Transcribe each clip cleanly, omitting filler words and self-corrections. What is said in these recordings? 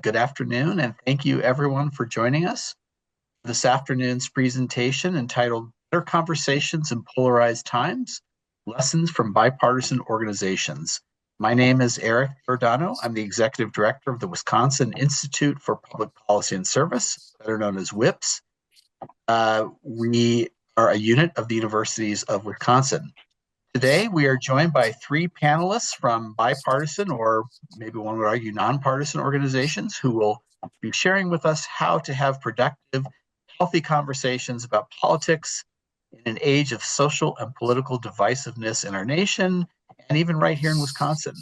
Good afternoon, and thank you everyone for joining us. This afternoon's presentation entitled Better Conversations in Polarized Times, Lessons from Bipartisan Organizations. My name is Eric Giordano. I'm the Executive Director of the Wisconsin Institute for Public Policy and Service, better known as WIPS. We are a unit of the Universities of Wisconsin. Today, we are joined by three panelists from bipartisan, or maybe one would argue nonpartisan organizations, who will be sharing with us how to have productive, healthy conversations about politics in an age of social and political divisiveness in our nation, and even right here in Wisconsin.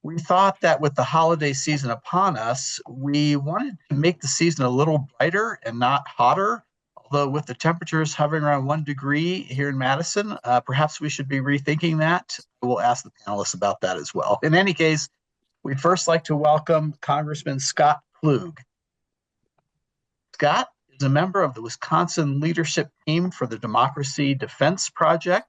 We thought that with the holiday season upon us, we wanted to make the season a little brighter and not hotter. Although with the temperatures hovering around 1 degree here in Madison, perhaps we should be rethinking that. We'll ask the panelists about that as well. In any case, we'd first like to welcome Congressman Scott Klug. Scott is a member of the Wisconsin leadership team for the Democracy Defense Project,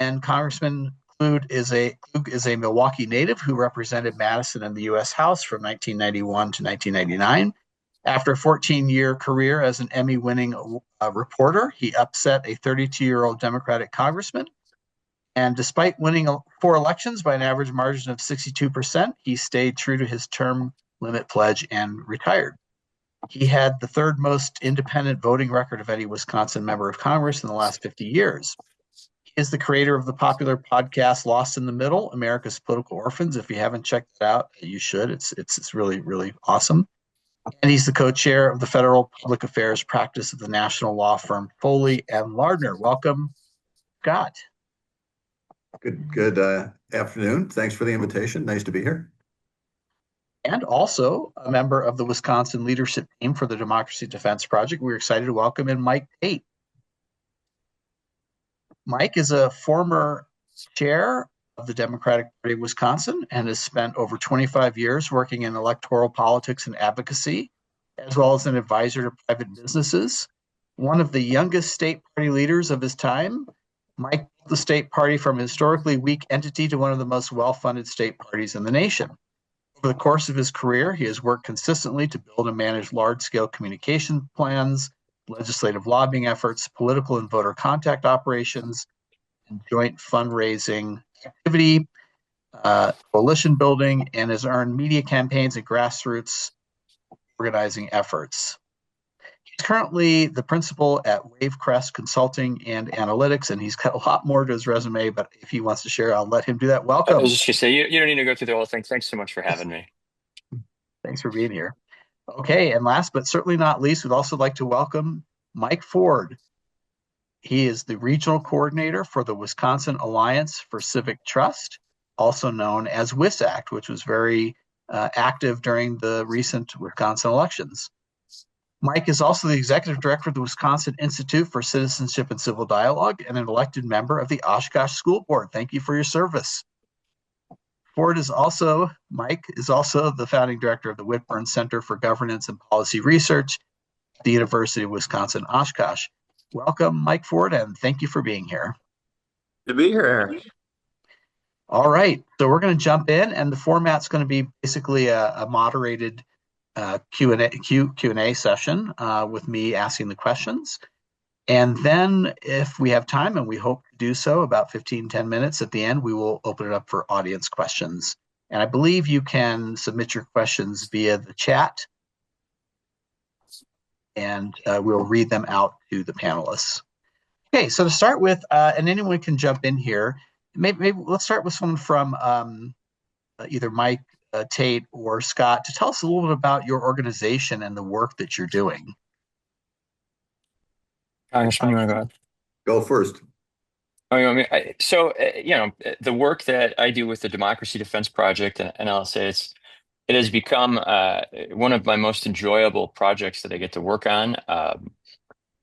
and Congressman Klug is a Milwaukee native who represented Madison in the U.S. House from 1991 to 1999. After a 14-year career as an Emmy-winning reporter, he upset a 32-year-old Democratic congressman. And despite winning 4 elections by an average margin of 62%, he stayed true to his term limit pledge and retired. He had the third most independent voting record of any Wisconsin member of Congress in the last 50 years. He is the creator of the popular podcast Lost in the Middle, America's Political Orphans. If you haven't checked it out, you should. It's really, really awesome. And he's the co-chair of the Federal Public Affairs practice of the national law firm Foley and Lardner. Welcome, Scott. Good afternoon. Thanks for the invitation. Nice to be here. And also a member of the Wisconsin leadership team for the Democracy Defense Project. We're excited to welcome in Mike Tate. Mike is a former chair of the Democratic Party of Wisconsin and has spent over 25 years working in electoral politics and advocacy, as well as an advisor to private businesses. One of the youngest state party leaders of his time, Mike built the state party from a historically weak entity to one of the most well-funded state parties in the nation. Over the course of his career, he has worked consistently to build and manage large-scale communication plans, legislative lobbying efforts, political and voter contact operations, and joint fundraising activity, coalition building, and has earned media campaigns and grassroots organizing efforts. He's currently the principal at Wavecrest Consulting and Analytics, and he's got a lot more to his resume, but if he wants to share, I'll let him do that. Welcome. I was just going to say, you don't need to go through the whole thing. Thanks so much for having me. Thanks for being here. Okay, and last but certainly not least, we'd also like to welcome Mike Ford. He is the regional coordinator for the Wisconsin Alliance for Civic Trust, also known as WisAct, which was very active during the recent Wisconsin elections. Mike is also the executive director of the Wisconsin Institute for Citizenship and Civil Dialogue and an elected member of the Oshkosh School Board. Thank you for your service. Mike is also the founding director of the Whitburn Center for Governance and Policy Research at the University of Wisconsin-Oshkosh. Welcome, Mike Ford, and thank you for being here. Good to be here, Eric. All right, so we're going to jump in, and the format's going to be basically a moderated Q&A session with me asking the questions. And then if we have time, and we hope to do so, about 10 minutes at the end, we will open it up for audience questions. And I believe you can submit your questions via the chat, and we'll read them out to the panelists. Okay, so to start with, and anyone can jump in here, maybe let's start with someone from either Mike Tate or Scott to tell us a little bit about your organization and the work that you're doing. Congressman, you want to go ahead? Go first. The work that I do with the Democracy Defense Project, and I'll say it has become one of my most enjoyable projects that I get to work on.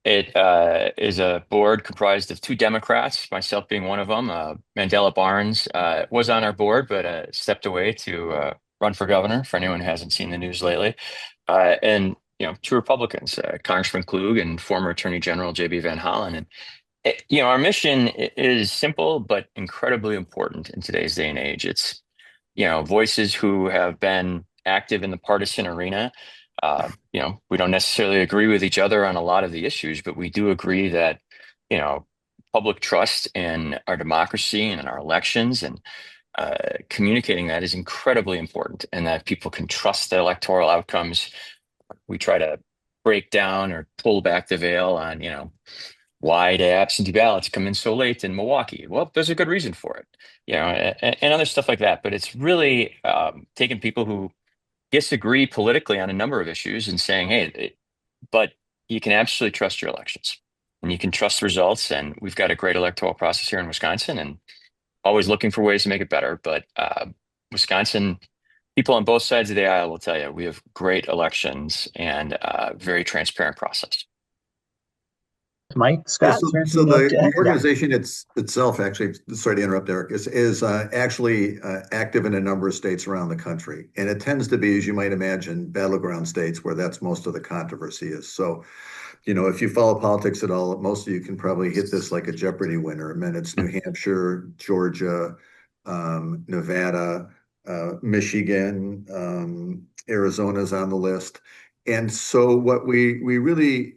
It is a board comprised of 2 Democrats, myself being one of them. Mandela Barnes was on our board, but stepped away to run for governor, for anyone who hasn't seen the news lately. And 2 Republicans, Congressman Klug and former Attorney General J.B. Van Hollen. And our mission is simple but incredibly important in today's day and age. It's voices who have been active in the partisan arena. We don't necessarily agree with each other on a lot of the issues, but we do agree that, public trust in our democracy and in our elections and communicating that is incredibly important, and that people can trust the electoral outcomes. We try to break down or pull back the veil on, why do absentee ballots come in so late in Milwaukee? Well, there's a good reason for it, and other stuff like that. But it's really taking people who disagree politically on a number of issues and saying, hey, but you can absolutely trust your elections and you can trust the results. And we've got a great electoral process here in Wisconsin and always looking for ways to make it better. But Wisconsin, people on both sides of the aisle will tell you we have great elections and a very transparent process. Mike, Scott, is there anything So you'd like to the add? organization itself, actually, sorry to interrupt, Eric, is actually active in a number of states around the country. And it tends to be, as you might imagine, battleground states where that's most of the controversy is. So, if you follow politics at all, most of you can probably hit this like a Jeopardy winner. I mean, it's New Hampshire, Georgia, Nevada, Michigan, Arizona's on the list. And so what we really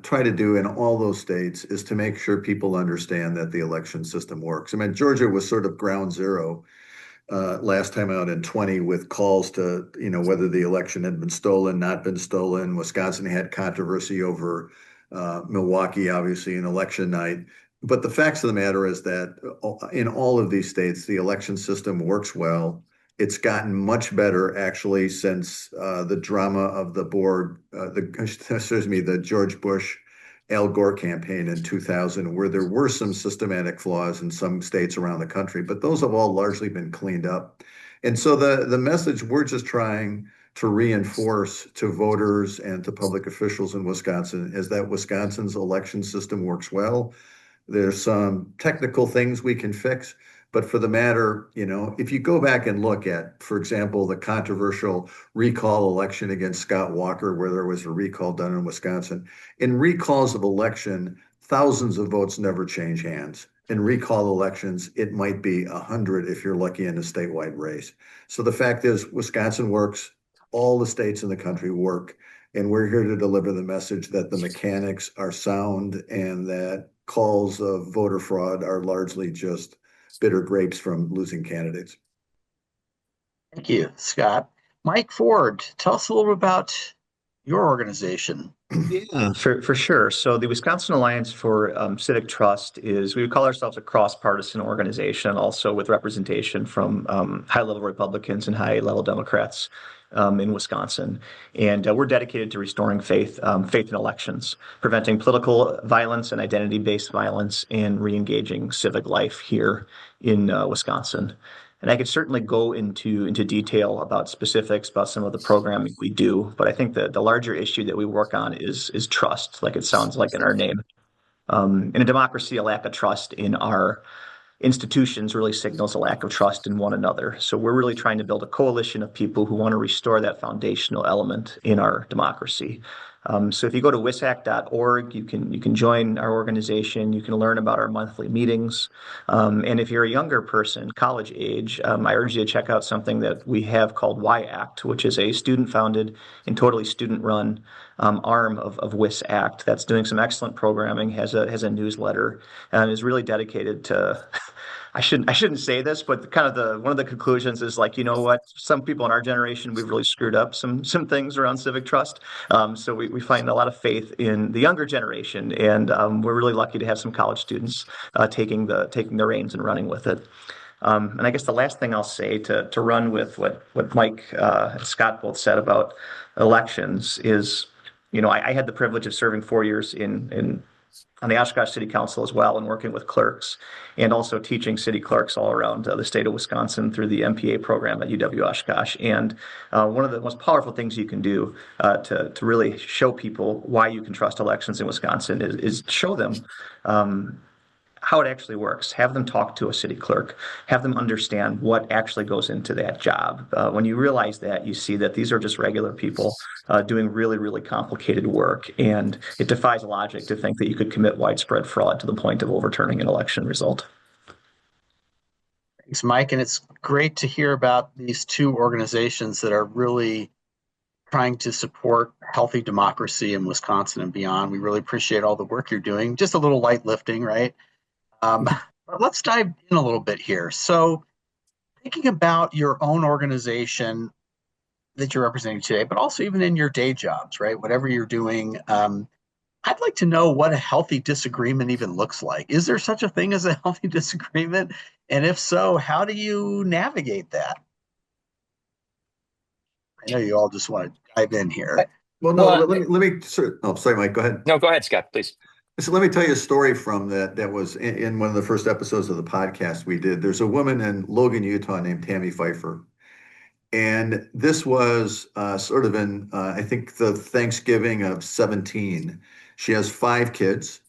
try to do in all those states is to make sure people understand that the election system works. I mean, Georgia was sort of ground zero last time out in 20 with calls to, whether the election had been stolen, not been stolen. Wisconsin had controversy over Milwaukee, obviously, in election night. But the facts of the matter is that in all of these states, the election system works well. It's gotten much better, actually, since the drama of the George Bush, Al Gore campaign in 2000, where there were some systematic flaws in some states around the country, but those have all largely been cleaned up. And so the message we're just trying to reinforce to voters and to public officials in Wisconsin is that Wisconsin's election system works well. There's some technical things we can fix. But for the matter, if you go back and look at, for example, the controversial recall election against Scott Walker, where there was a recall done in Wisconsin, in recalls of election, thousands of votes never change hands. In recall elections, it might be 100 if you're lucky in a statewide race. So the fact is, Wisconsin works. All the states in the country work. And we're here to deliver the message that the mechanics are sound and that calls of voter fraud are largely just bitter grapes from losing candidates. Thank you, Scott. Mike Ford, tell us a little bit about your organization. Yeah, for sure. So the Wisconsin Alliance for Civic Trust we would call ourselves a cross-partisan organization, also with representation from high-level Republicans and high-level Democrats in Wisconsin. And we're dedicated to restoring faith in elections, preventing political violence and identity-based violence, and re-engaging civic life here in Wisconsin. And I could certainly go into detail about specifics about some of the programming we do, but I think that the larger issue that we work on is trust, like it sounds like in our name. In a democracy, a lack of trust in our institutions really signals a lack of trust in one another. So we're really trying to build a coalition of people who want to restore that foundational element in our democracy. So if you go to WisAct.org, you can join our organization. You can learn about our monthly meetings. And if you're a younger person, college age, I urge you to check out something that we have called WisAct, which is a student-founded and totally student-run arm of WisAct that's doing some excellent programming, has a newsletter, and is really dedicated to I shouldn't say this, but kind of one of the conclusions is like, you know what, some people in our generation, we've really screwed up some things around civic trust. So we find a lot of faith in the younger generation, and we're really lucky to have some college students taking the reins and running with it. And I guess the last thing I'll say to run with what Mike and Scott both said about elections is, I had the privilege of serving 4 years on the Oshkosh City Council as well, and working with clerks, and also teaching city clerks all around the state of Wisconsin through the MPA program at UW Oshkosh. And one of the most powerful things you can do to really show people why you can trust elections in Wisconsin is show them how it actually works. Have them talk to a city clerk. Have them understand what actually goes into that job. When you realize that, you see that these are just regular people doing really, really complicated work. And it defies logic to think that you could commit widespread fraud to the point of overturning an election result. Thanks, Mike. And it's great to hear about these two organizations that are really trying to support healthy democracy in Wisconsin and beyond. We really appreciate all the work you're doing. Just a little light lifting, right? But let's dive in a little bit here. So, thinking about your own organization that you're representing today, but also even in your day jobs, right? Whatever you're doing, I'd like to know what a healthy disagreement even looks like. Is there such a thing as a healthy disagreement? And if so, how do you navigate that? I know you all just want to dive in here. Well, no, Well, let me oh, sorry, Mike, go ahead. no, go ahead, Scott, please. So let me tell you a story from that was in one of the first episodes of the podcast we did. There's a woman in Logan, Utah named Tammy Pfeiffer. And this was sort of in, I think, the Thanksgiving of 17. She has 5 kids.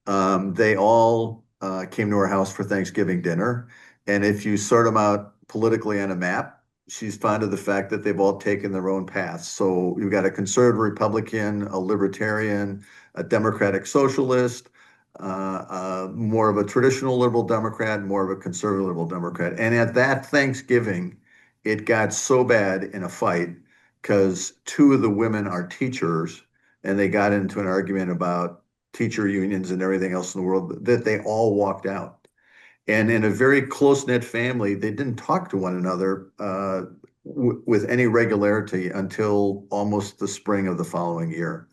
They all came to her house for Thanksgiving dinner. And if you sort them out politically on a map, she's fond of the fact that they've all taken their own paths. So you've got a conservative Republican, a libertarian, a democratic socialist, more of a traditional liberal Democrat, more of a conservative liberal Democrat. And at that Thanksgiving, it got so bad in a fight because 2 of the women are teachers and they got into an argument about teacher unions and everything else in the world that they all walked out. And in a very close-knit family, they didn't talk to one another with any regularity until almost the spring of the following year.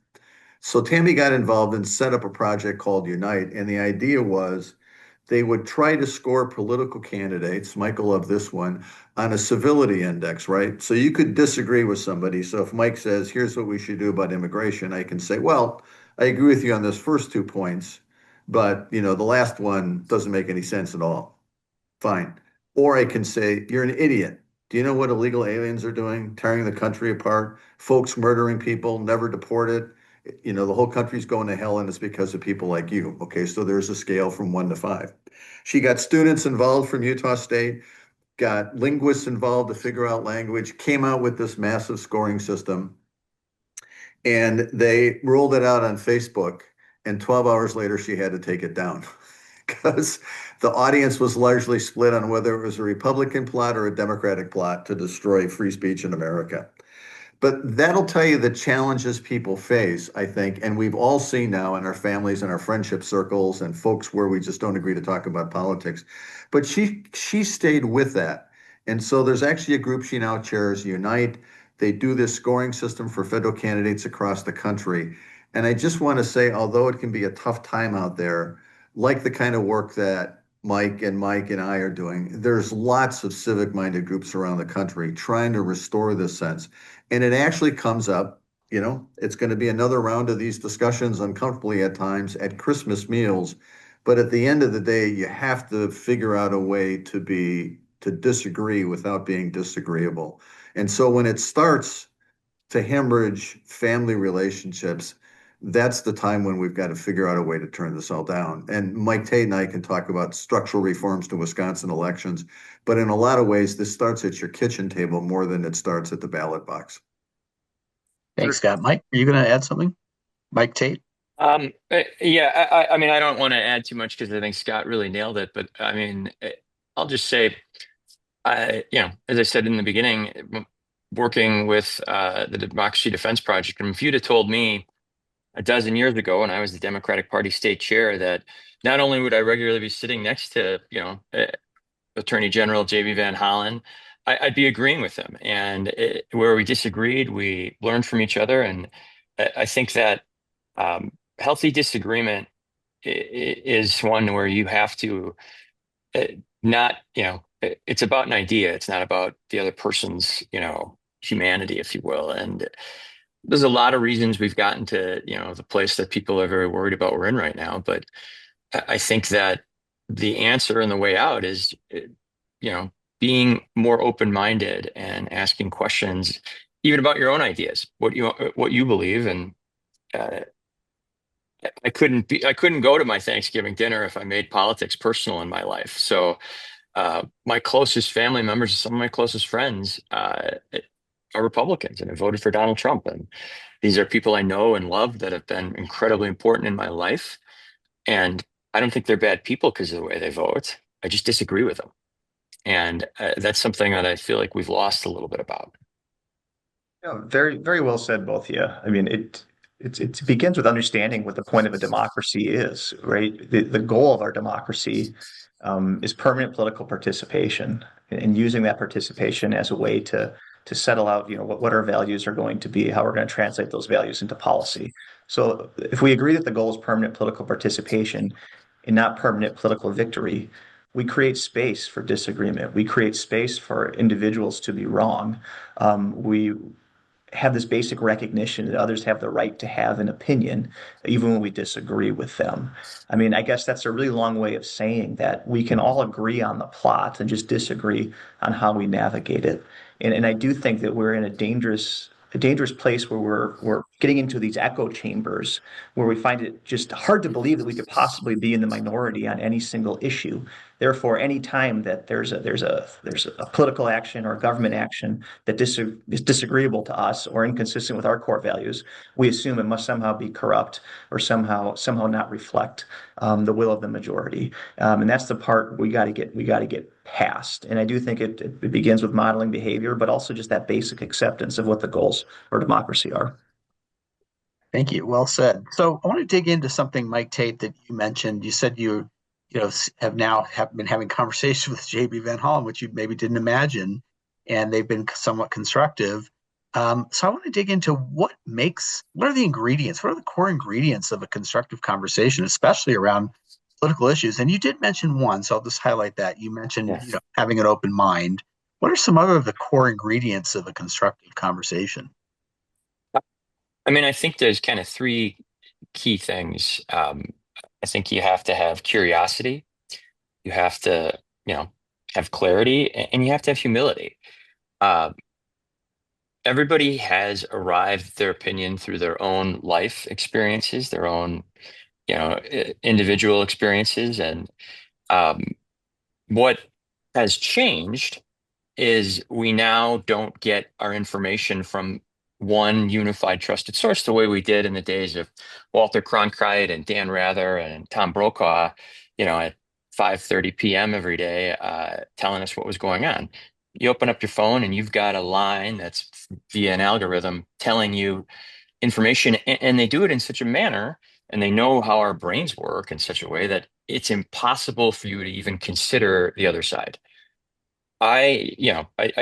So Tammy got involved and set up a project called Unite. And the idea was they would try to score political candidates, Michael of this one, on a civility index, right? So you could disagree with somebody. So if Mike says, here's what we should do about immigration, I can say, well, I agree with you on those first 2 points, but the last one doesn't make any sense at all. Fine. Or I can say, you're an idiot. Do you know what illegal aliens are doing? Tearing the country apart, folks murdering people, never deported. The whole country's going to hell and it's because of people like you. Okay, so there's a scale from 1 to 5. She got students involved from Utah State, got linguists involved to figure out language, came out with this massive scoring system, and they rolled it out on Facebook. And 12 hours later, she had to take it down because the audience was largely split on whether it was a Republican plot or a Democratic plot to destroy free speech in America. But that'll tell you the challenges people face, I think, and we've all seen now in our families and our friendship circles and folks where we just don't agree to talk about politics. But she stayed with that. And so there's actually a group she now chairs, Unite. They do this scoring system for federal candidates across the country. And I just want to say, although it can be a tough time out there, like the kind of work that Mike and I are doing, there's lots of civic-minded groups around the country trying to restore this sense. And it actually comes up, it's going to be another round of these discussions uncomfortably at times at Christmas meals. But at the end of the day, you have to figure out a way to disagree without being disagreeable. And so when it starts to hemorrhage family relationships, that's the time when we've got to figure out a way to turn this all down. And Mike Tate and I can talk about structural reforms to Wisconsin elections, but in a lot of ways, this starts at your kitchen table more than it starts at the ballot box. Thanks, Scott. Mike, are you going to add something? Mike Tate? Yeah, I mean, I don't want to add too much because I think Scott really nailed it, but I mean, I'll just say, as I said in the beginning, working with the Democracy Defense Project, and if you'd have told me a dozen years ago when I was the Democratic Party state chair that not only would I regularly be sitting next to, Attorney General J.B. Van Hollen, I'd be agreeing with him. And where we disagreed, we learned from each other. And I think that healthy disagreement is one where you have to not, it's about an idea. It's not about the other person's, humanity, if you will. And there's a lot of reasons we've gotten to, the place that people are very worried about we're in right now. But I think that the answer and the way out is, being more open-minded and asking questions, even about your own ideas, what you believe. And I couldn't go to my Thanksgiving dinner if I made politics personal in my life. So my closest family members, some of my closest friends, are Republicans and have voted for Donald Trump. And these are people I know and love that have been incredibly important in my life. And I don't think they're bad people because of the way they vote. I just disagree with them. And that's something that I feel like we've lost a little bit about. Yeah, very, very well said, both of you. I mean, it begins with understanding what the point of a democracy is, right? The goal of our democracy is permanent political participation, and using that participation as a way to settle out, what our values are going to be, how we're going to translate those values into policy. So, if we agree that the goal is permanent political participation and not permanent political victory, we create space for disagreement. We create space for individuals to be wrong. We have this basic recognition that others have the right to have an opinion, even when we disagree with them. I mean, I guess that's a really long way of saying that we can all agree on the plot and just disagree on how we navigate it. And I do think that we're in a dangerous place where we're getting into these echo chambers where we find it just hard to believe that we could possibly be in the minority on any single issue. Therefore, any time that there's a political action or a government action that is disagreeable to us or inconsistent with our core values, we assume it must somehow be corrupt or somehow not reflect the will of the majority. And that's the part we got to get past. And I do think it begins with modeling behavior, but also just that basic acceptance of what the goals for democracy are. Thank you. Well said. So I want to dig into something, Mike Tate, that you mentioned. You said have been having conversations with J.B. Van Hollen, which you maybe didn't imagine, and they've been somewhat constructive. So I want to dig into what are the ingredients? What are the core ingredients of a constructive conversation, especially around political issues? And you did mention one, so I'll just highlight that. You mentioned, Yes. having an open mind. What are some other of the core ingredients of a constructive conversation? I mean, I think there's kind of three key things. I think you have to have curiosity, you have to, have clarity, and you have to have humility. Uh, Everybody has arrived at their opinion through their own life experiences, their own, individual experiences, and um, what has changed is we now don't get our information from one unified trusted source the way we did in the days of Walter Cronkite and Dan Rather and Tom Brokaw, at 5:30 p.m. every day, telling us what was going on. You open up your phone and you've got a line that's via an algorithm telling you information, and they do it in such a manner, and they know how our brains work in such a way that it's impossible for you to even consider the other side. I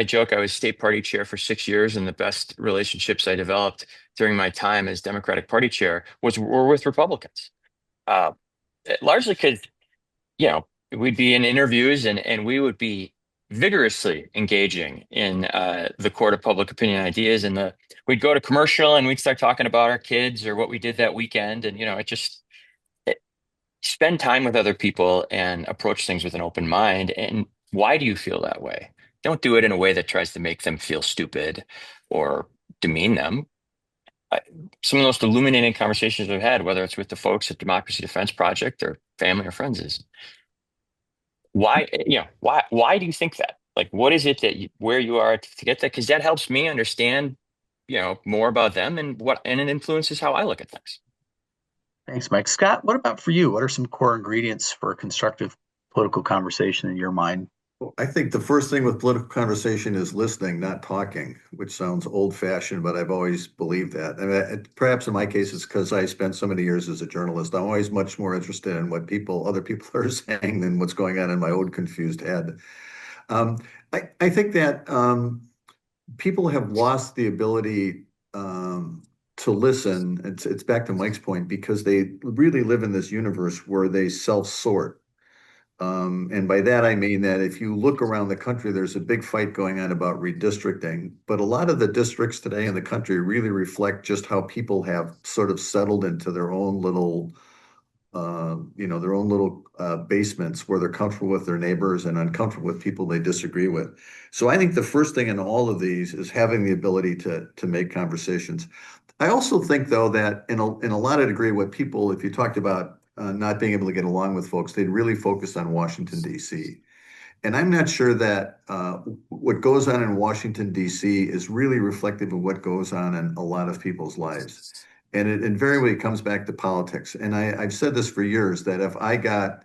joke I was state party chair for 6 years, and the best relationships I developed during my time as Democratic Party chair were with Republicans. Uh, Largely because, we'd be in interviews and we would be vigorously engaging in the court of public opinion ideas, and we'd go to commercial and we'd start talking about our kids or what we did that weekend, and spend time with other people and approach things with an open mind. And why do you feel that way? Don't do it in a way that tries to make them feel stupid or demean them. I, some of the most illuminating conversations I've had, whether it's with the folks at Democracy Defense Project or family or friends, is why do you think that? Like, what is it that where you are to get that? Because that helps me understand, more about them and it influences how I look at things. Thanks, Mike. Scott, what about for you? What are some core ingredients for a constructive political conversation in your mind? Well, I think the first thing with political conversation is listening, not talking, which sounds old-fashioned, but I've always believed that. I mean, perhaps in my case, it's because I spent so many years as a journalist. I'm always much more interested in what other people are saying than what's going on in my own confused head. Um, I think that people have lost the ability to listen. It's back to Mike's point because they really live in this universe where they self-sort. And by that, I mean that if you look around the country, there's a big fight going on about redistricting. But a lot of the districts today in the country really reflect just how people have sort of settled into their own little basements where they're comfortable with their neighbors and uncomfortable with people they disagree with. So I think the first thing in all of these is having the ability to make conversations. I also think, though, that in a lot of degree, what people, if you talked about not being able to get along with folks, they'd really focus on Washington, D.C. And I'm not sure that what goes on in Washington, D.C. is really reflective of what goes on in a lot of people's lives. And it invariably comes back to politics. And I've said this for years that if I got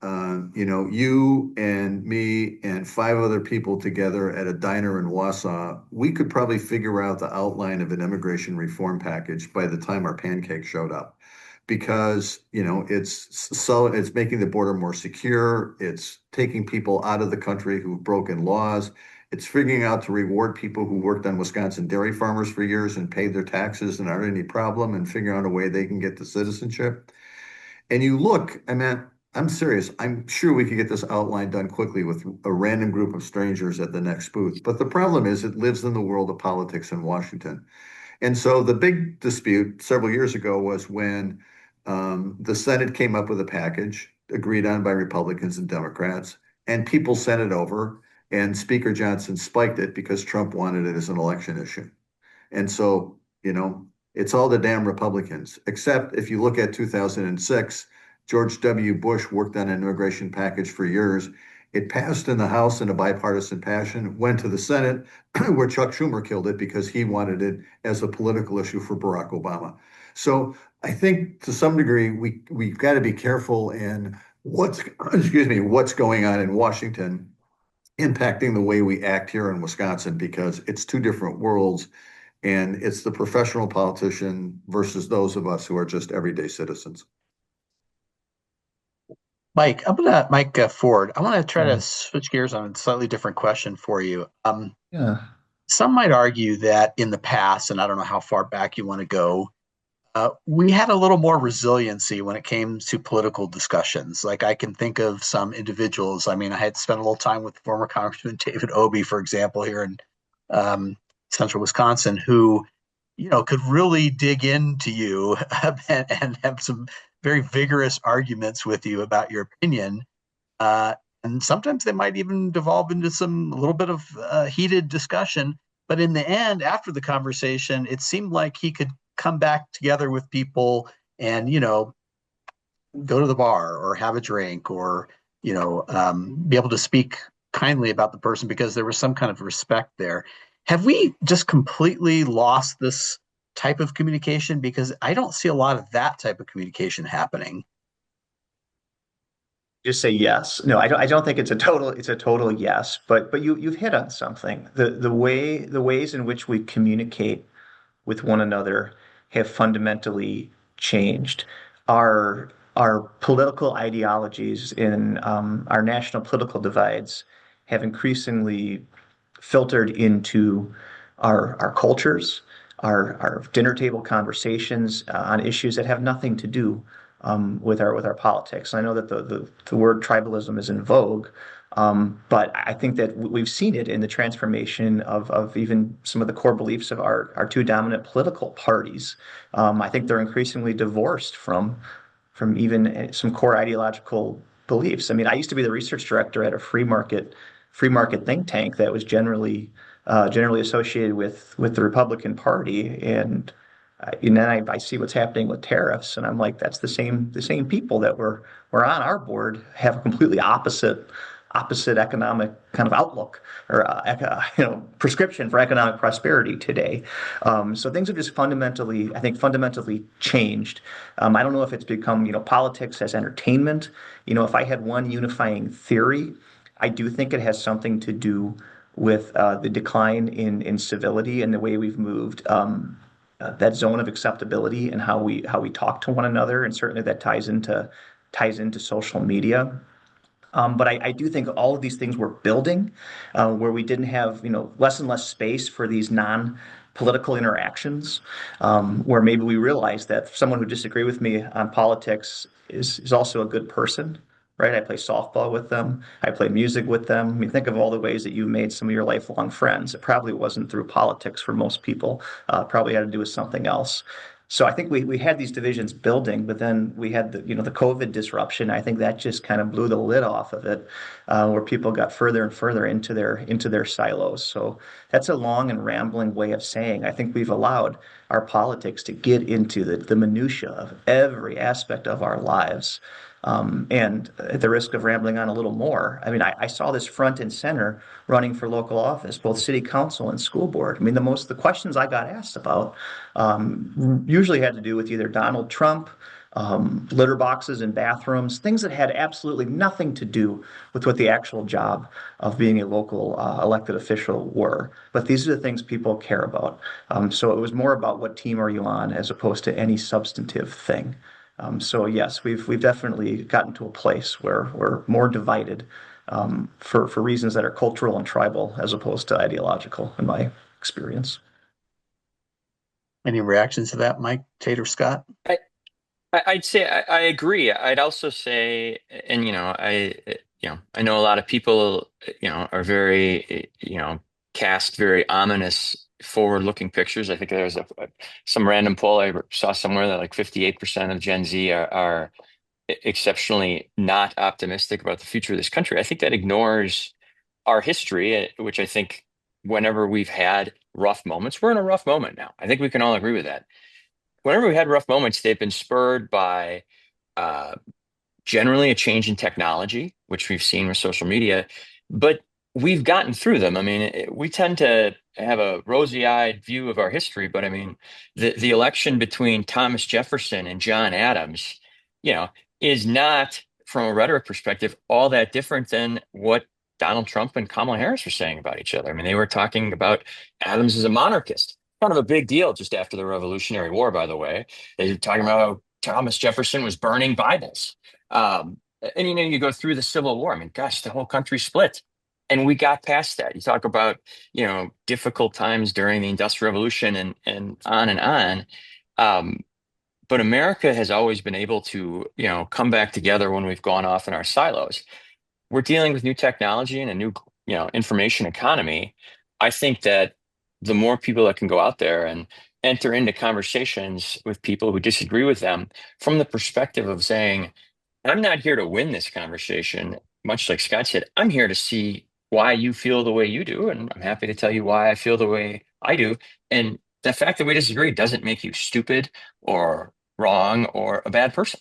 you and me and five other people together at a diner in Wausau, we could probably figure out the outline of an immigration reform package by the time our pancake showed up. Because, it's making the border more secure. It's taking people out of the country who've broken laws. It's figuring out to reward people who worked on Wisconsin dairy farmers for years and paid their taxes and aren't any problem, and figuring out a way they can get the citizenship. And you look, I mean, I'm serious. I'm sure we could get this outline done quickly with a random group of strangers at the next booth. But the problem is it lives in the world of politics in Washington. And so the big dispute several years ago was when the Senate came up with a package agreed on by Republicans and Democrats, and people sent it over, and Speaker Johnson spiked it because Trump wanted it as an election issue. And so, it's all the damn Republicans, except if you look at 2006, George W. Bush worked on an immigration package for years. It passed in the House in a bipartisan fashion, went to the Senate, where Chuck Schumer killed it because he wanted it as a political issue for Barack Obama. So I think to some degree we've got to be careful in what's going on in Washington impacting the way we act here in Wisconsin, because it's two different worlds, and it's the professional politician versus those of us who are just everyday citizens. Mike, Mike Ford, I want to try to switch gears on a slightly different question for you. Yeah. Some might argue that in the past, and I don't know how far back you want to go, we had a little more resiliency when it came to political discussions. Like I can think of some individuals. I mean, I had spent a little time with former Congressman David Obey, for example, here in central Wisconsin, who, could really dig into you and have some very vigorous arguments with you about your opinion. And sometimes they might even devolve into a little bit of heated discussion. But in the end, after the conversation, it seemed like he could come back together with people and, go to the bar or have a drink or, be able to speak kindly about the person because there was some kind of respect there. Have we just completely lost this type of communication? Because I don't see a lot of that type of communication happening. Just say yes. No, I don't think it's a total yes, but you've hit on something. The ways in which we communicate with one another have fundamentally changed. Our political ideologies in our national political divides have increasingly filtered into our cultures, our dinner table conversations on issues that have nothing to do with our politics. And I know that the word tribalism is in vogue, but I think that we've seen it in the transformation of even some of the core beliefs of our two dominant political parties. I think they're increasingly divorced from even some core ideological beliefs. I mean, I used to be the research director at a free market think tank that was generally associated with the Republican Party, and then I see what's happening with tariffs, and I'm like, that's the same people that were on our board have a completely opposite economic kind of outlook or prescription for economic prosperity today. So things have just fundamentally changed. I don't know if it's become politics as entertainment. If I had one unifying theory, I do think it has something to do with the decline in civility and the way we've moved that zone of acceptability and how we talk to one another, and certainly that ties into social media. But I do think all of these things were building, where we didn't have less and less space for these non-political interactions, where maybe we realized that someone who disagreed with me on politics is also a good person. Right? I play softball with them. I play music with them. I mean, think of all the ways that you made some of your lifelong friends. It probably wasn't through politics for most people. Probably had to do with something else. So I think we had these divisions building, but then we had the COVID disruption. I think that just kind of blew the lid off of it, where people got further and further into their silos. So that's a long and rambling way of saying I think we've allowed our politics to get into the minutia of every aspect of our lives. And at the risk of rambling on a little more, I mean, I saw this front and center running for local office, both city council and school board. I mean, the questions I got asked about usually had to do with either Donald Trump litter boxes in bathrooms, things that had absolutely nothing to do with what the actual job of being a local elected official were. But these are the things people care about. So it was more about what team are you on as opposed to any substantive thing. So yes, we've definitely gotten to a place where we're more divided for reasons that are cultural and tribal as opposed to ideological, in my experience. Any reactions to that, Mike, Tate, or Scott? I'd say I agree. I'd also say, and I know a lot of people, are very, cast very ominous forward-looking pictures. I think there's some random poll I saw somewhere that like 58% of Gen Z are exceptionally not optimistic about the future of this country. I think that ignores our history, which I think whenever we've had rough moments, we're in a rough moment now. I think we can all agree with that. Whenever we had rough moments, they've been spurred by uh, generally a change in technology, which we've seen with social media, but we've gotten through them. I mean, we tend to have a rosy-eyed view of our history, but I mean, the election between Thomas Jefferson and John Adams, you know, is not, from a rhetoric perspective, all that different than what Donald Trump and Kamala Harris were saying about each other. I mean, they were talking about Adams as a monarchist. Kind of a big deal just after the Revolutionary War, by the way. They were talking about how Thomas Jefferson was burning Bibles. Um, and you go through the Civil War. I mean, gosh, the whole country split, and we got past that. You talk about difficult times during the Industrial Revolution and on and on. Um, but America has always been able to come back together when we've gone off in our silos. We're dealing with new technology and a new information economy. I think that the more people that can go out there and enter into conversations with people who disagree with them from the perspective of saying, I'm not here to win this conversation, much like Scott said. I'm here to see why you feel the way you do, and I'm happy to tell you why I feel the way I do. And the fact that we disagree doesn't make you stupid or wrong or a bad person.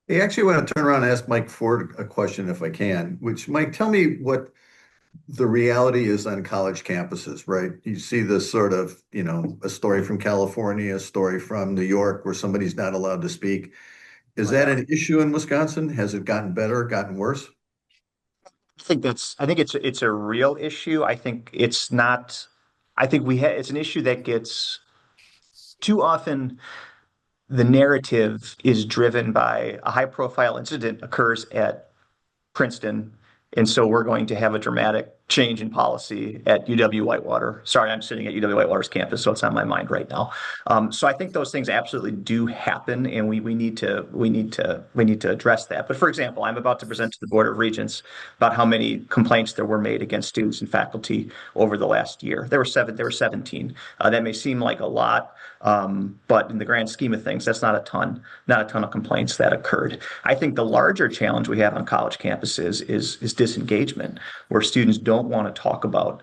Hey, actually, I want to turn around and ask Mike Ford a question if I can, which, Mike, tell me what the reality is on college campuses, right? You see this sort of, a story from California, a story from New York where somebody's not allowed to speak. Is that an issue in Wisconsin? Has it gotten better, gotten worse? I think it's a real issue. I think it's not, I think it's an issue that gets too often the narrative is driven by a high profile incident occurs at Princeton, and so we're going to have a dramatic change in policy at UW Whitewater. Sorry, I'm sitting at UW Whitewater's campus, so it's on my mind right now. So I think those things absolutely do happen, and we need to address that. But for example, I'm about to present to the Board of Regents about how many complaints there were made against students and faculty over the last year. There were 17. That may seem like a lot, but in the grand scheme of things, that's not a ton of complaints that occurred. I think the larger challenge we have on college campuses is disengagement, where students don't want to talk about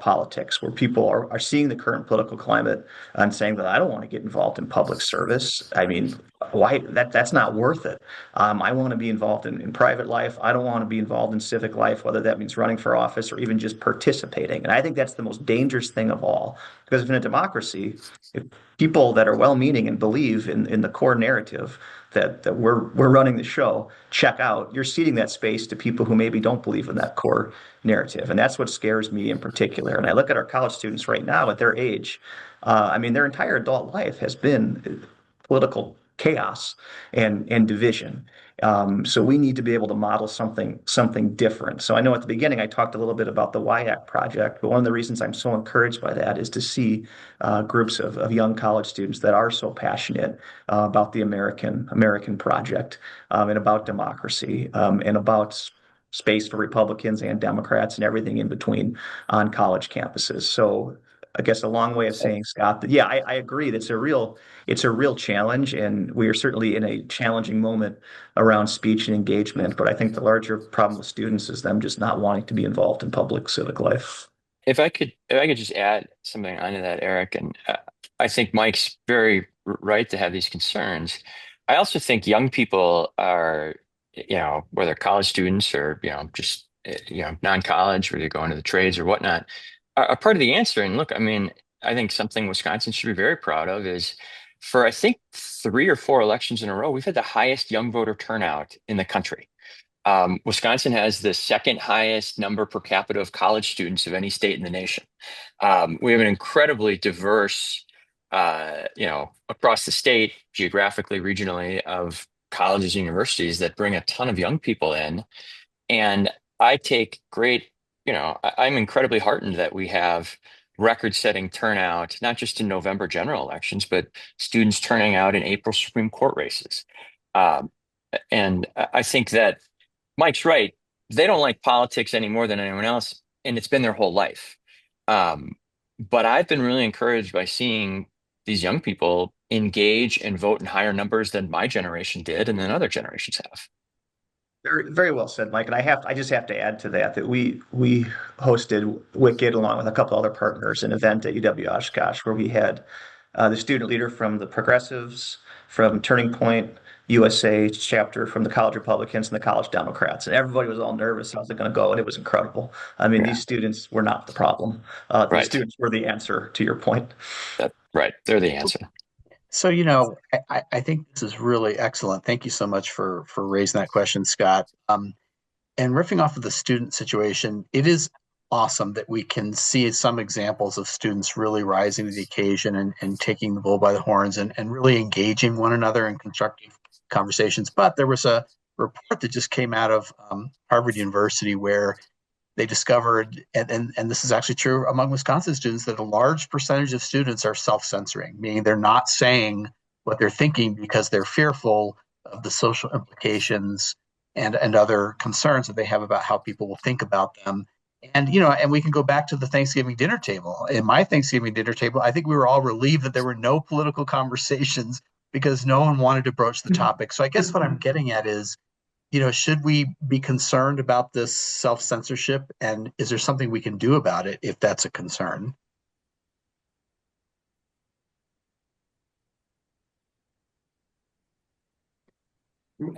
politics, where people are seeing the current political climate and saying that I don't want to get involved in public service. I mean, why that's not worth it. I want to be involved in private life. I don't want to be involved in civic life, whether that means running for office or even just participating. And I think that's the most dangerous thing of all, because if in a democracy, if people that are well-meaning and believe in the core narrative that we're running the show check out, you're ceding that space to people who maybe don't believe in that core narrative. And that's what scares me in particular. And I look at our college students right now at their age. I mean, their entire adult life has been political chaos and division. So we need to be able to model something different. So I know at the beginning I talked a little bit about the WisAct project, but one of the reasons I'm so encouraged by that is to see groups of young college students that are so passionate about the American project and about democracy and about space for Republicans and Democrats and everything in between on college campuses. So I guess a long way of saying, Scott, that yeah, I agree. It's a real challenge, and we are certainly in a challenging moment around speech and engagement. But I think the larger problem with students is them just not wanting to be involved in public civic life. If I could just add something onto that, Eric, and I think Mike's very right to have these concerns. I also think young people are, whether college students or just non-college, whether you're going to the trades or whatnot, are part of the answer. And look, I mean, I think something Wisconsin should be very proud of is for I think 3 or 4 elections in a row, we've had the highest young voter turnout in the country. Wisconsin has the second highest number per capita of college students of any state in the nation. We have an incredibly diverse, across the state, geographically, regionally, of colleges and universities that bring a ton of young people in. And I take great, I'm incredibly heartened that we have record-setting turnout, not just in November general elections, but students turning out in April Supreme Court races. Um, and I think that Mike's right. They don't like politics any more than anyone else, and it's been their whole life. Um, but I've been really encouraged by seeing these young people engage and vote in higher numbers than my generation did and than other generations have. Very, very well said, Mike. And I just have to add to that we hosted Wicked along with a couple other partners an event at UW Oshkosh where we had the student leader from the Progressives, from Turning Point USA chapter, from the College Republicans and the College Democrats, and everybody was all nervous. How's it going to go? And it was incredible. I mean, Yeah, these students were not the problem. These right. students were the answer to your point. Right. They're the answer. So, I think this is really excellent. Thank you so much for raising that question, Scott. And riffing off of the student situation, it is awesome that we can see some examples of students really rising to the occasion and taking the bull by the horns and really engaging one another in constructive conversations. But there was a report that just came out of Harvard University where they discovered, and this is actually true among Wisconsin students, that a large percentage of students are self-censoring, meaning they're not saying what they're thinking because they're fearful of the social implications and other concerns that they have about how people will think about them. And and we can go back to the Thanksgiving dinner table. In my Thanksgiving dinner table, I think we were all relieved that there were no political conversations because no one wanted to broach the topic. So I guess what I'm getting at is, should we be concerned about this self-censorship? And is there something we can do about it if that's a concern?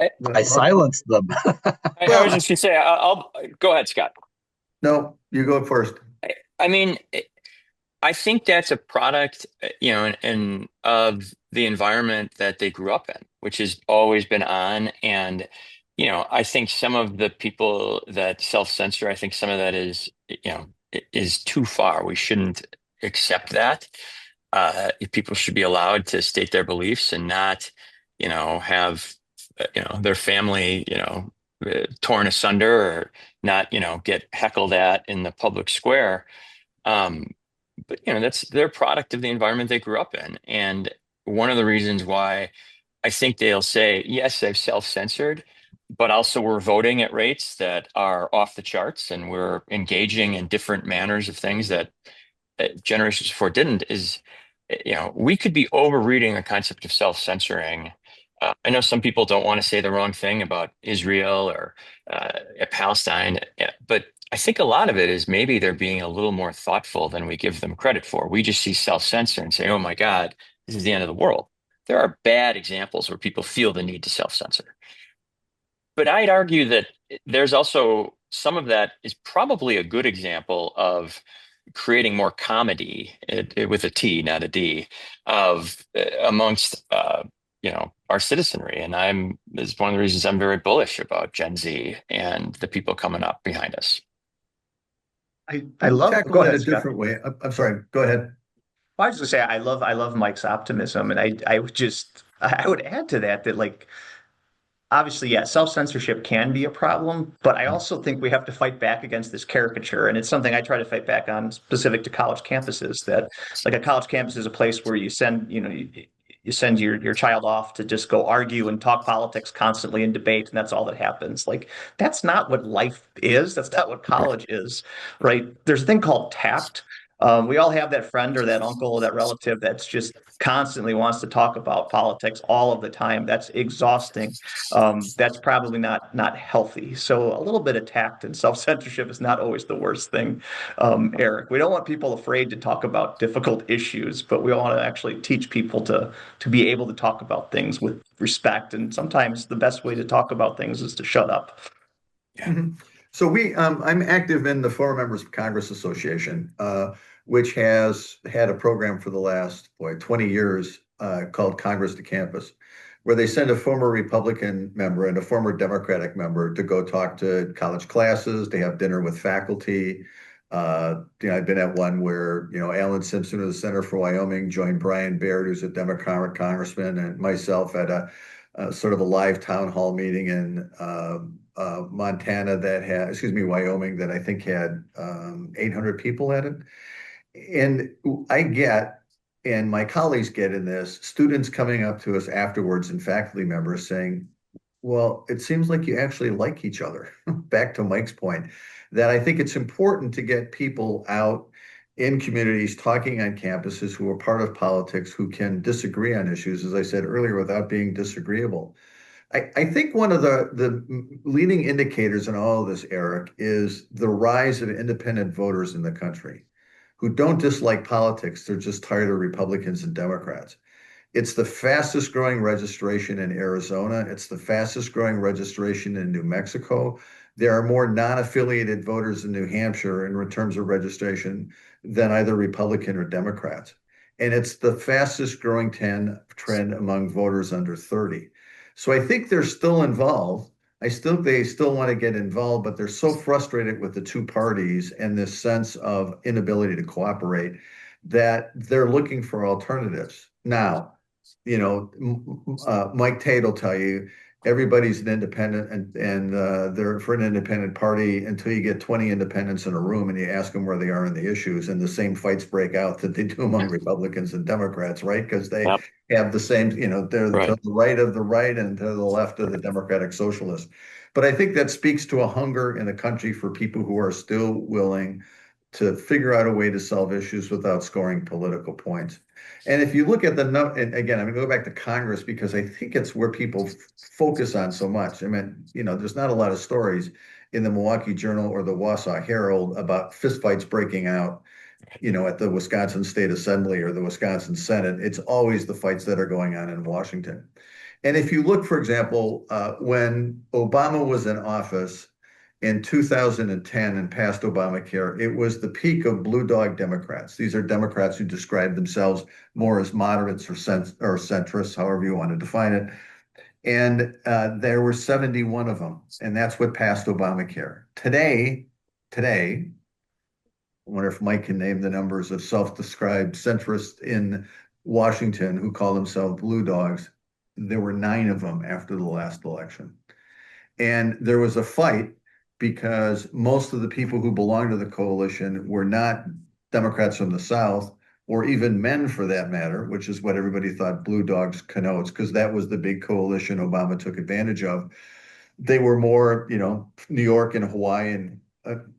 I silenced them. I was just going to say, I'll go ahead, Scott. No, you go first. I mean, I think that's a product, and of the environment that they grew up in, which has always been on. And, I think some of the people that self-censor, I think some of that is too far. We shouldn't accept that. People should be allowed to state their beliefs and not, have, their family, torn asunder or not, get heckled at in the public square. Um, but that's their product of the environment they grew up in. And one of the reasons why I think they'll say, yes, they've self-censored, but also we're voting at rates that are off the charts and we're engaging in different manners of things that generations before didn't, is, we could be overreading the concept of self-censoring. I know some people don't want to say the wrong thing about Israel or Palestine, but I think a lot of it is maybe they're being a little more thoughtful than we give them credit for. We just see self-censor and say, oh my God, this is the end of the world. There are bad examples where people feel the need to self-censor. But I'd argue that there's also some of that is probably a good example of creating more comedy, with a T, not a D, of amongst our citizenry. And this is one of the reasons I'm very bullish about Gen Z and the people coming up behind us. I love tackle go it ahead, a Scott. different way. I'm sorry. Go ahead. I was just say I love Mike's optimism, and I would add to that like obviously, yeah, self-censorship can be a problem, but I also think we have to fight back against this caricature. And it's something I try to fight back on specific to college campuses, that like a college campus is a place where you send, you send your child off to just go argue and talk politics constantly and debate, and that's all that happens. Like that's not what life is. That's not what college is, right? There's a thing called tact. We all have that friend or that uncle or that relative that's just constantly wants to talk about politics all of the time. That's exhausting. That's probably not healthy. So a little bit of tact and self-censorship is not always the worst thing, Eric. We don't want people afraid to talk about difficult issues, but we want to actually teach people to be able to talk about things with respect. And sometimes the best way to talk about things is to shut up. Yeah. Mm-hmm. So I'm active in the Foreign Members of Congress Association, which has had a program for the last 20 years called Congress to Campus, where they send a former Republican member and a former Democratic member to go talk to college classes. They have dinner with faculty. I've been at one where, Alan Simpson of the Center for Wyoming joined Brian Baird, who's a Democratic congressman, and myself at a sort of a live town hall meeting in Montana Wyoming, that I think had 800 people at it. And and my colleagues get in this, students coming up to us afterwards and faculty members saying, well, it seems like you actually like each other. Back to Mike's point, that I think it's important to get people out in communities talking on campuses who are part of politics, who can disagree on issues, as I said earlier, without being disagreeable. I think one of the leading indicators in all of this, Eric, is the rise of independent voters in the country who don't dislike politics. They're just tired of Republicans and Democrats. It's the fastest growing registration in Arizona. It's the fastest growing registration in New Mexico. There are more non-affiliated voters in New Hampshire in terms of registration than either Republican or Democrats. And it's the fastest growing trend among voters under 30. So I think they're still involved. They still want to get involved, but they're so frustrated with the two parties and this sense of inability to cooperate that they're looking for alternatives. Now, Mike Tate will tell you everybody's an independent, and they're for an independent party until you get 20 independents in a room and you ask them where they are in the issues, and the same fights break out that they do among Republicans and Democrats, right? Because they have the same, they're to the right of the right and to the left of the Democratic Socialists. But I think that speaks to a hunger in the country for people who are still willing to figure out a way to solve issues without scoring political points. And if you look at and again, I'm going to go back to Congress because I think it's where people focus on so much. I mean, there's not a lot of stories in the Milwaukee Journal or the Wausau Herald about fistfights breaking out, at the Wisconsin State Assembly or the Wisconsin Senate. It's always the fights that are going on in Washington. And if you look, for example, when Obama was in office in 2010 and passed Obamacare, it was the peak of blue dog Democrats. These are Democrats who describe themselves more as moderates or centrists, however you want to define it. And there were 71 of them, and that's what passed Obamacare. Today, I wonder if Mike can name the numbers of self-described centrists in Washington who call themselves blue dogs. There were 9 of them after the last election. And there was a fight because most of the people who belonged to the coalition were not Democrats from the South, or even men for that matter, which is what everybody thought blue dogs connotes, because that was the big coalition Obama took advantage of. They were more, New York and Hawaii and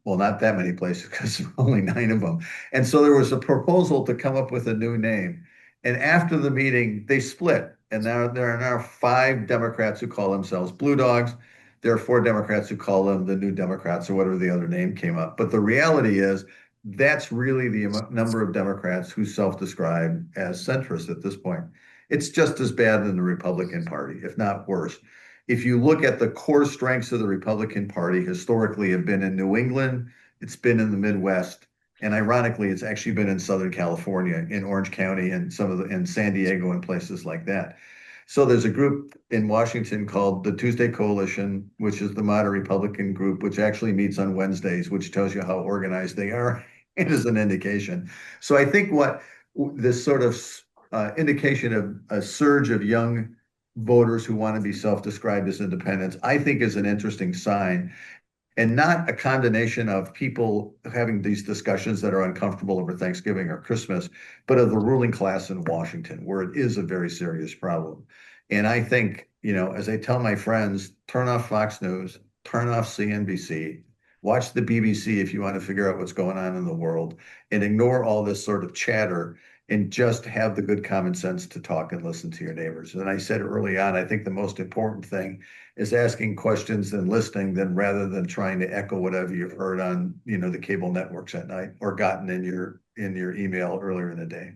well, not that many places because only 9 of them. And so there was a proposal to come up with a new name. And after the meeting, they split. And now there are now 5 Democrats who call themselves blue dogs. There are 4 Democrats who call them the New Democrats or whatever the other name came up. But the reality is that's really the number of Democrats who self-describe as centrist at this point. It's just as bad than the Republican Party, if not worse. If you look at the core strengths of the Republican Party, historically have been in New England, it's been in the Midwest, and ironically, it's actually been in Southern California, in Orange County, and in San Diego and places like that. So there's a group in Washington called the Tuesday Coalition, which is the moderate Republican group, which actually meets on Wednesdays, which tells you how organized they are. It is an indication. So I think what this sort of indication of a surge of young voters who want to be self-described as independents, I think is an interesting sign, and not a condemnation of people having these discussions that are uncomfortable over Thanksgiving or Christmas, but of the ruling class in Washington, where it is a very serious problem. And I think, as I tell my friends, turn off Fox News, turn off CNBC, watch the BBC if you want to figure out what's going on in the world, and ignore all this sort of chatter and just have the good common sense to talk and listen to your neighbors. And I said early on, I think the most important thing is asking questions and listening, rather than trying to echo whatever you've heard on, the cable networks at night or gotten in your email earlier in the day.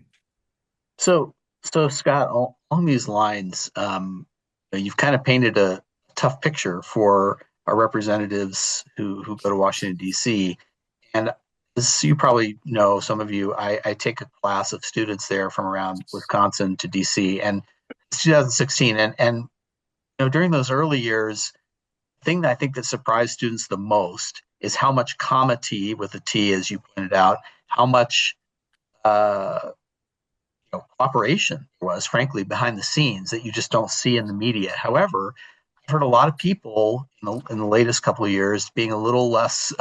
So Scott, along these lines, you've kind of painted a tough picture for our representatives who go to Washington, D.C. And As you probably know, some of you, I take a class of students there from around Wisconsin to DC, and it's 2016. During those early years, the thing that I think that surprised students the most is how much comity with a T, as you pointed out, how much uh, cooperation there was, frankly, behind the scenes that you just don't see in the media. However, I've heard a lot of people in the latest couple of years being a little less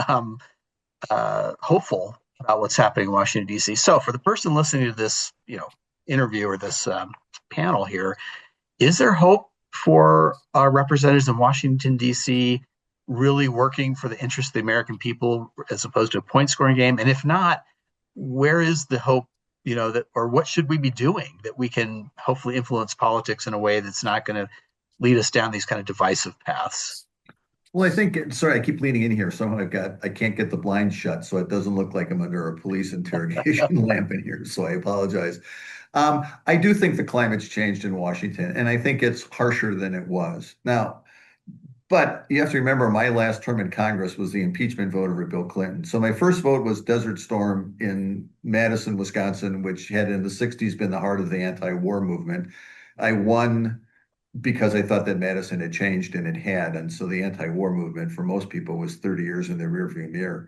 hopeful about what's happening in Washington D.C. So, for the person listening to this, interview or this panel here, is there hope for our representatives in Washington D.C. really working for the interest of the American people as opposed to a point scoring game? And if not, where is the hope? That, or what should we be doing that we can hopefully influence politics in a way that's not going to lead us down these kind of divisive paths? Well, I think, sorry, I keep leaning in here. Somehow I can't get the blind shut, so it doesn't look like I'm under a police interrogation lamp in here. So I apologize. I do think the climate's changed in Washington, and I think it's harsher than it was. Now, but you have to remember my last term in Congress was the impeachment vote over Bill Clinton. So my first vote was Desert Storm in Madison, Wisconsin, which had in the 60s been the heart of the anti-war movement. I won because I thought that Madison had changed, and it had. And so the anti-war movement for most people was 30 years in the rearview mirror.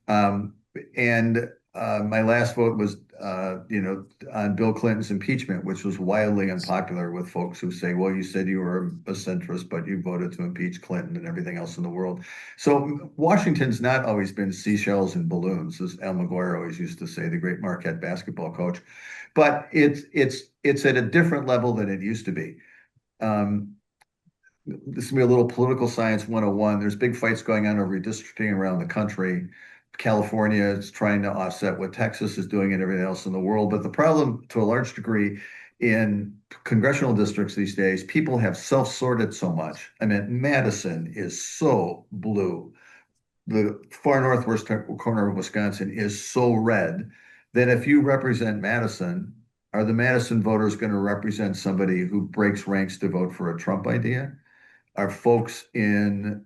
And my last vote was, on Bill Clinton's impeachment, which was wildly unpopular with folks who say, well, you said you were a centrist, but you voted to impeach Clinton and everything else in the world. So Washington's not always been seashells and balloons, as Al McGuire always used to say, the great Marquette basketball coach. But it's at a different level than it used to be. This is gonna be a little political science 101. There's big fights going on over redistricting around the country. California is trying to offset what Texas is doing and everything else in the world. But the problem, to a large degree, in congressional districts these days, people have self-sorted so much. I mean, Madison is so blue. The far northwest corner of Wisconsin is so red that if you represent Madison, are the Madison voters going to represent somebody who breaks ranks to vote for a Trump idea? Are folks in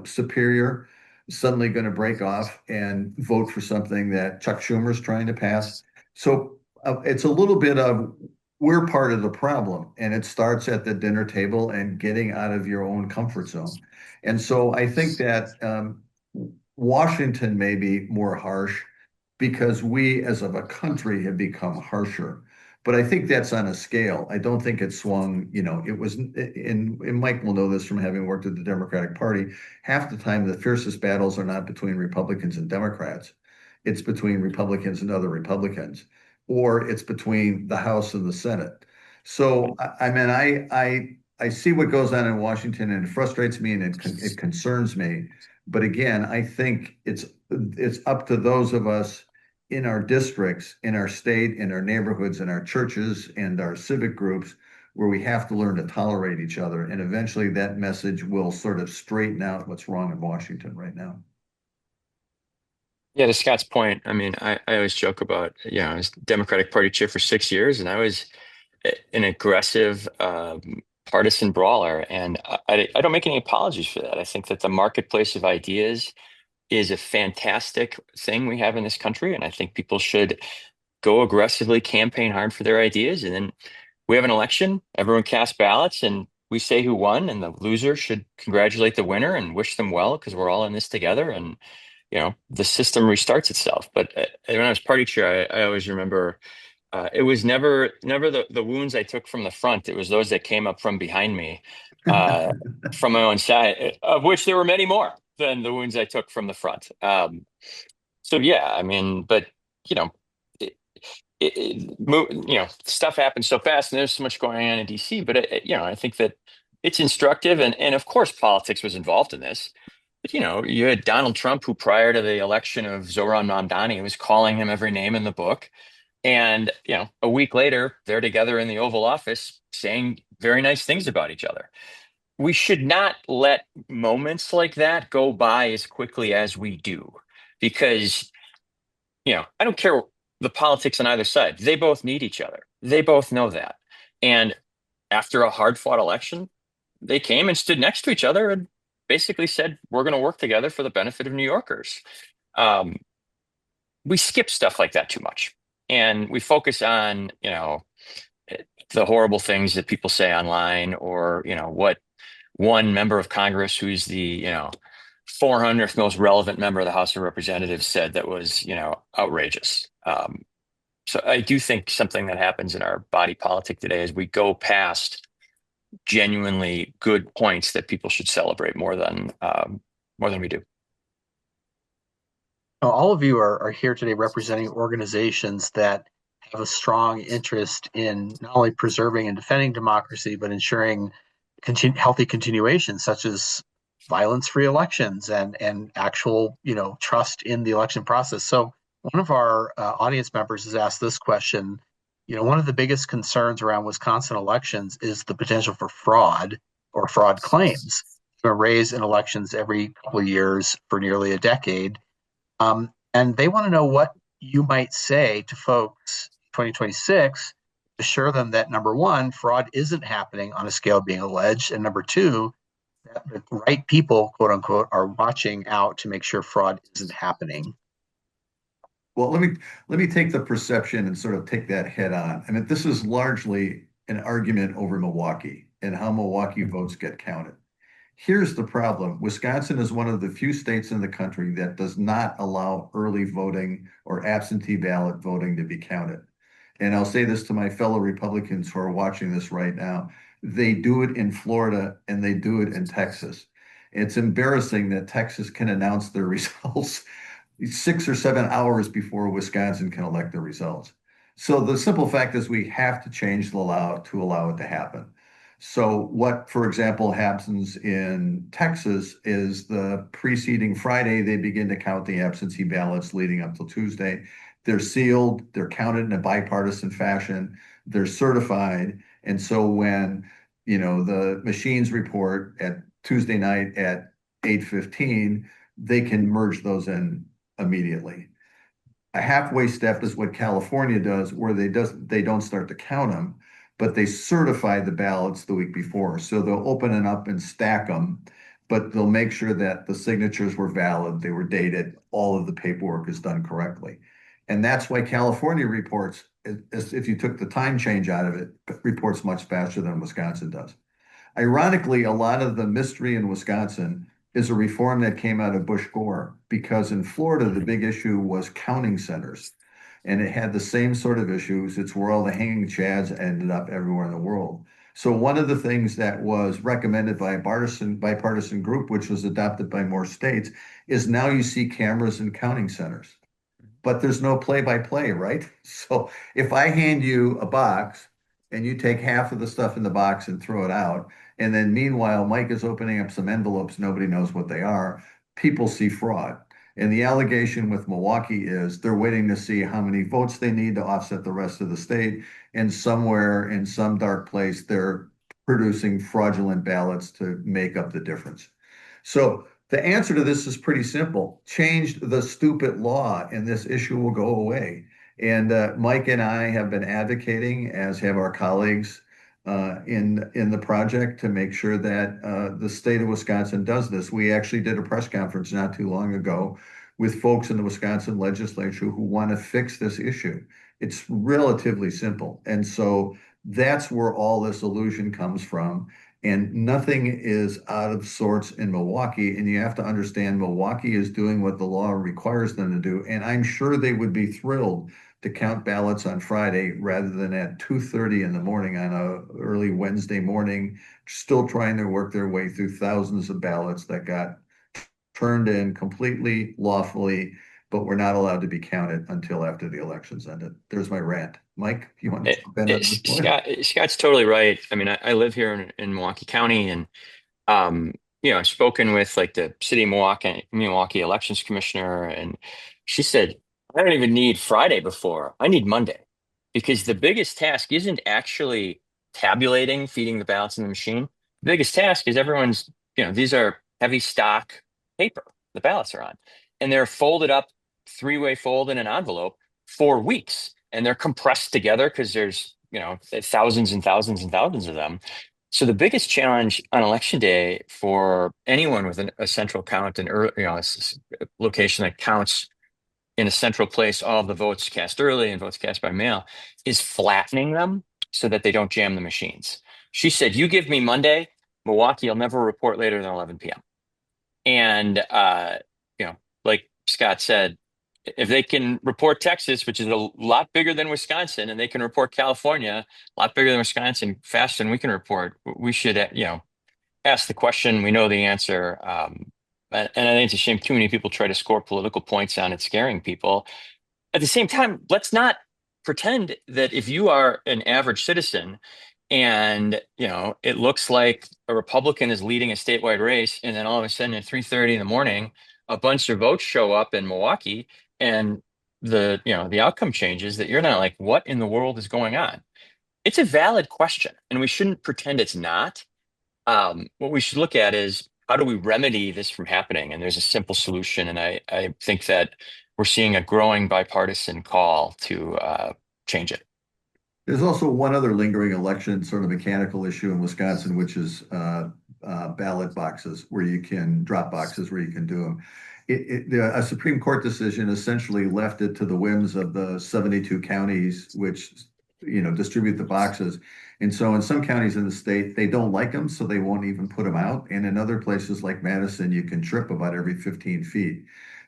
Superior suddenly going to break off and vote for something that Chuck Schumer's trying to pass? So it's a little bit of, we're part of the problem, and it starts at the dinner table and getting out of your own comfort zone. And so I think that Washington may be more harsh because we as of a country have become harsher. But I think that's on a scale. I don't think it swung, it was, and Mike will know this from having worked at the Democratic Party, half the time the fiercest battles are not between Republicans and Democrats. It's between Republicans and other Republicans, or it's between the House and the Senate. So, I mean, I see what goes on in Washington, and it frustrates me and it concerns me. But again, I think it's up to those of us in our districts, in our state, in our neighborhoods, in our churches, and our civic groups, where we have to learn to tolerate each other. And eventually that message will sort of straighten out what's wrong in Washington right now. Yeah, to Scott's point, I mean, I always joke about, I was Democratic Party chair for 6 years, and I was an aggressive partisan brawler, and I don't make any apologies for that. I think that the marketplace of ideas is a fantastic thing we have in this country, and I think people should go aggressively campaign hard for their ideas, and then we have an election, everyone casts ballots, and we say who won, and the loser should congratulate the winner and wish them well because we're all in this together, and the system restarts itself. But when I was party chair, I always remember it was never the wounds I took from the front. It was those that came up from behind me, uh, from my own side, of which there were many more than the wounds I took from the front. So yeah, I mean, but you know, it, stuff happens so fast, and there's so much going on in DC. But I think that it's instructive, and of course, politics was involved in this. But you had Donald Trump, who prior to the election of Zohran Mamdani was calling him every name in the book. And, a week later, they're together in the Oval Office saying very nice things about each other. We should not let moments like that go by as quickly as we do, because, I don't care the politics on either side. They both need each other. They both know that. And after a hard fought election, they came and stood next to each other and basically said, we're going to work together for the benefit of New Yorkers. we skip stuff like that too much, and we focus on, the horrible things that people say online, or, what one member of Congress who's the, 400th most relevant member of the House of Representatives said that was, outrageous. So I do think something that happens in our body politic today is we go past genuinely good points that people should celebrate more than we do. Now, all of you are here today representing organizations that have a strong interest in not only preserving and defending democracy, but ensuring healthy continuation, such as violence-free elections and actual, trust in the election process. So one of our audience members has asked this question. One of the biggest concerns around Wisconsin elections is the potential for fraud or fraud claims raised in elections every couple of years for nearly a decade. And they want to know what you might say to folks 2026 to assure them that, number one, fraud isn't happening on a scale being alleged, and number two, that the right people, quote unquote, are watching out to make sure fraud isn't happening. Well, let me take the perception and sort of take that head on. I mean, this is largely an argument over Milwaukee and how Milwaukee votes get counted. Here's the problem. Wisconsin is one of the few states in the country that does not allow early voting or absentee ballot voting to be counted. And I'll say this to my fellow Republicans who are watching this right now. They do it in Florida and they do it in Texas. It's embarrassing that Texas can announce their results 6 or 7 hours before Wisconsin can elect the results. So the simple fact is we have to change the law to allow it to happen. So what, for example, happens in Texas is the preceding Friday, they begin to count the absentee ballots leading up till Tuesday. They're sealed, they're counted in a bipartisan fashion, they're certified. And so when, the machines report at Tuesday night at 8:15, they can merge those in immediately. A halfway step is what California does, where they don't start to count them, but they certify the ballots the week before. So they'll open it up and stack them, but they'll make sure that the signatures were valid, they were dated, all of the paperwork is done correctly. And that's why California reports, if you took the time change out of it, reports much faster than Wisconsin does. Ironically, a lot of the mystery in Wisconsin is a reform that came out of Bush Gore, because in Florida, the big issue was counting centers. And it had the same sort of issues. It's where all the hanging chads ended up everywhere in the world. So one of the things that was recommended by a bipartisan group, which was adopted by more states, is now you see cameras in counting centers. But there's no play-by-play, right? So if I hand you a box and you take half of the stuff in the box and throw it out, and then meanwhile, Mike is opening up some envelopes, nobody knows what they are, people see fraud. And the allegation with Milwaukee is they're waiting to see how many votes they need to offset the rest of the state. And somewhere in some dark place, they're producing fraudulent ballots to make up the difference. So the answer to this is pretty simple. Change the stupid law and this issue will go away. And Mike and I have been advocating, as have our colleagues in the project, to make sure that the state of Wisconsin does this. We actually did a press conference not too long ago with folks in the Wisconsin legislature who want to fix this issue. It's relatively simple. And so that's where all this illusion comes from. And nothing is out of sorts in Milwaukee. And you have to understand Milwaukee is doing what the law requires them to do. And I'm sure they would be thrilled to count ballots on Friday rather than at 2:30 in the morning on a early Wednesday morning, still trying to work their way through thousands of ballots that got turned in completely lawfully, but were not allowed to be counted until after the elections ended. There's my rant. Mike, if you want to jump in on this point? Scott's totally right. I mean, I live here in Milwaukee County, and I've spoken with like the city of Milwaukee elections commissioner, and she said, I don't even need Friday before. I need Monday, because the biggest task isn't actually tabulating, feeding the ballots in the machine. The biggest task is everyone's, these are heavy stock paper the ballots are on, and they're folded up, three-way fold in an envelope for weeks, and they're compressed together because there's, thousands and thousands and thousands of them. So the biggest challenge on election day for anyone with a central count and a location that counts in a central place all of the votes cast early and votes cast by mail is flattening them so that they don't jam the machines. She said, "You give me Monday, Milwaukee will never report later than 11 p.m." And like Scott said, if they can report Texas, which is a lot bigger than Wisconsin, and they can report California, a lot bigger than Wisconsin, faster than we can report, we should, ask the question. We know the answer. And I think it's a shame too many people try to score political points on it, scaring people. At the same time, let's not pretend that if you are an average citizen and it looks like a Republican is leading a statewide race, and then all of a sudden at 3:30 in the morning, a bunch of votes show up in Milwaukee, and the outcome changes, that you're not like, what in the world is going on? It's a valid question, and we shouldn't pretend it's not. What we should look at is, how do we remedy this from happening? And there's a simple solution, and I think that we're seeing a growing bipartisan call to change it. There's also one other lingering election, sort of mechanical issue in Wisconsin, which is ballot boxes, where you can drop boxes where you can do them. A Supreme Court decision essentially left it to the whims of the 72 counties, which distribute the boxes. And so in some counties in the state, they don't like them, so they won't even put them out. And in other places like Madison, you can trip about every 15 feet.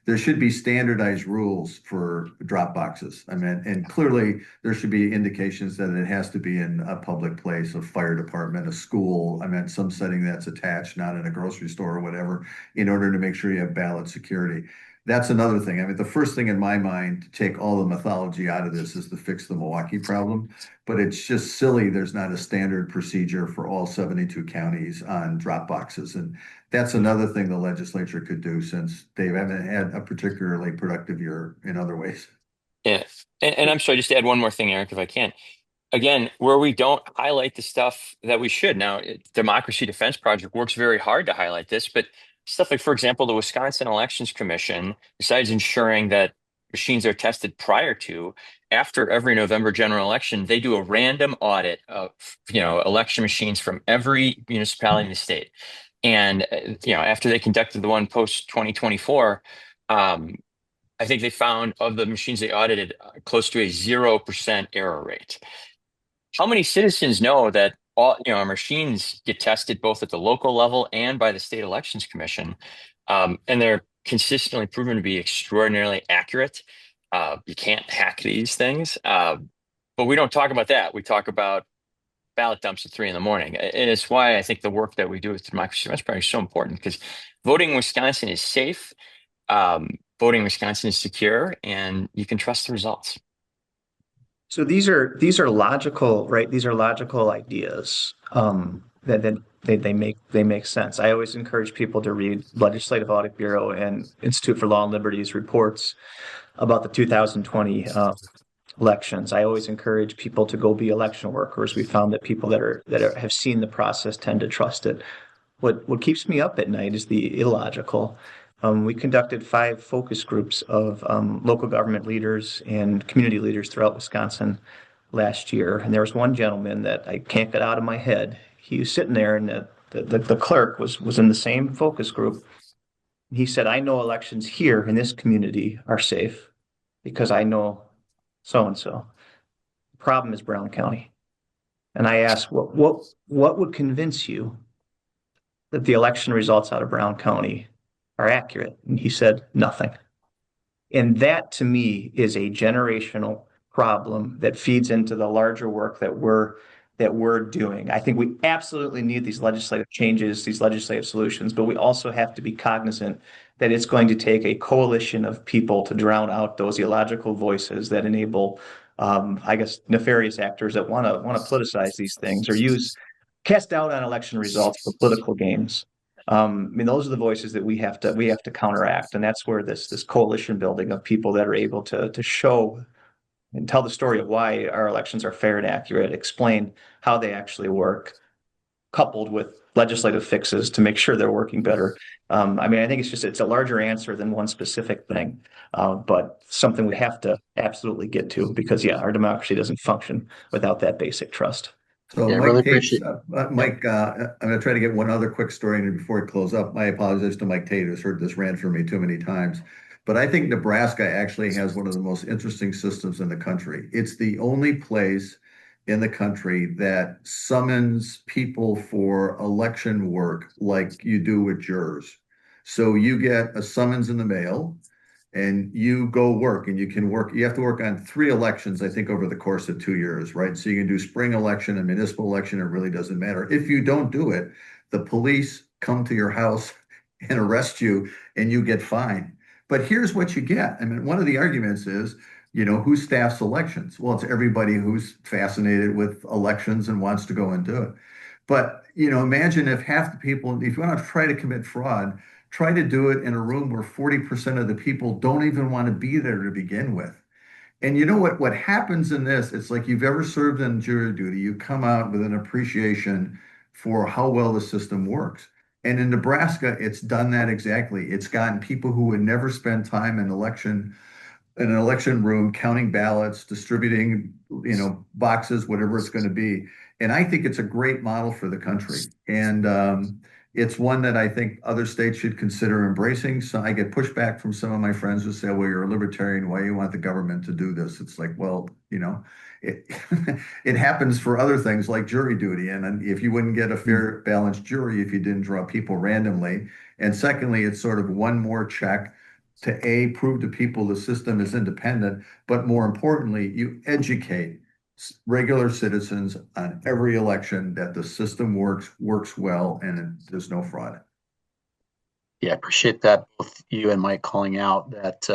There should be standardized rules for drop boxes. I mean, and clearly there should be indications that it has to be in a public place, a fire department, a school. I mean, some setting that's attached, not in a grocery store or whatever, in order to make sure you have ballot security. That's another thing. I mean, the first thing in my mind to take all the mythology out of this is to fix the Milwaukee problem, but it's just silly. There's not a standard procedure for all 72 counties on drop boxes. And that's another thing the legislature could do, since they haven't had a particularly productive year in other ways. Yeah. And I'm sorry, just to add one more thing, Eric, if I can. Again, where we don't highlight the stuff that we should. Now, Democracy Defense Project works very hard to highlight this, but stuff like, for example, the Wisconsin Elections Commission, besides ensuring that machines are tested prior to, after every November general election, they do a random audit of, election machines from every municipality in the state. And, after they conducted the one post 2024, I think they found, of the machines they audited, close to a 0% error rate. How many citizens know that all our machines get tested both at the local level and by the state elections commission, and they're consistently proven to be extraordinarily accurate? You can't hack these things, but we don't talk about that. We talk about ballot dumps at 3 a.m, and it's why I think the work that we do with the Democracy Defense Project is so important, because voting in Wisconsin is safe, voting in Wisconsin is secure, and you can trust the results. So these are logical, right? These are logical ideas that they make sense. I always encourage people to read Legislative Audit Bureau and Institute for Law and Liberty's reports about the 2020 elections. I always encourage people to go be election workers. We found that people that have seen the process tend to trust it. What keeps me up at night is the illogical. We conducted 5 focus groups of local government leaders and community leaders throughout Wisconsin last year. And there was one gentleman that I can't get out of my head. He was sitting there, and the clerk was in the same focus group. He said, "I know elections here in this community are safe because I know so-and-so. The problem is Brown County." And I asked, what would convince you that the election results out of Brown County are accurate? And he said, "Nothing." And that, to me, is a generational problem that feeds into the larger work that we're doing. I think we absolutely need these legislative changes, these legislative solutions, but we also have to be cognizant that it's going to take a coalition of people to drown out those illogical voices that enable, nefarious actors that want to politicize these things or cast doubt on election results for political gains. Those are the voices that we have to counteract, and that's where this coalition building of people that are able to show and tell the story of why our elections are fair and accurate, explain how they actually work, coupled with legislative fixes to make sure they're working better. I think it's a larger answer than one specific thing, but something we have to absolutely get to, because our democracy doesn't function without that basic trust. So Yeah, I really Mike Tate's, appreciate. Yep. Mike, I'm going to try to get one other quick story in before we close up. My apologies to Mike Tate, who's heard this rant from me too many times. But I think Nebraska actually has one of the most interesting systems in the country. It's the only place in the country that summons people for election work like you do with jurors. So you get a summons in the mail and you go work and you have to work on 3 elections, I think, over the course of 2 years, right? So you can do spring election and municipal election. It really doesn't matter. If you don't do it, the police come to your house and arrest you and you get fined. But here's what you get. I mean, one of the arguments is, who staffs elections? Well, it's everybody who's fascinated with elections and wants to go and do it. But, imagine if half the people, if you want to try to commit fraud, try to do it in a room where 40% of the people don't even want to be there to begin with. And you know what happens in this? It's like you've ever served in jury duty, you come out with an appreciation for how well the system works. And in Nebraska, it's done that exactly. It's gotten people who would never spend time in an election room counting ballots, distributing, boxes, whatever it's going to be. And I think it's a great model for the country. And it's one that I think other states should consider embracing. So I get pushback from some of my friends who say, well, you're a libertarian. Why do you want the government to do this? It's like, well, it, it happens for other things like jury duty. And if you wouldn't get a fair, balanced jury if you didn't draw people randomly. And secondly, it's sort of one more check to prove to people the system is independent, but more importantly, you educate regular citizens on every election that the system works well, and there's no fraud. Yeah, I appreciate that, both you and Mike calling out that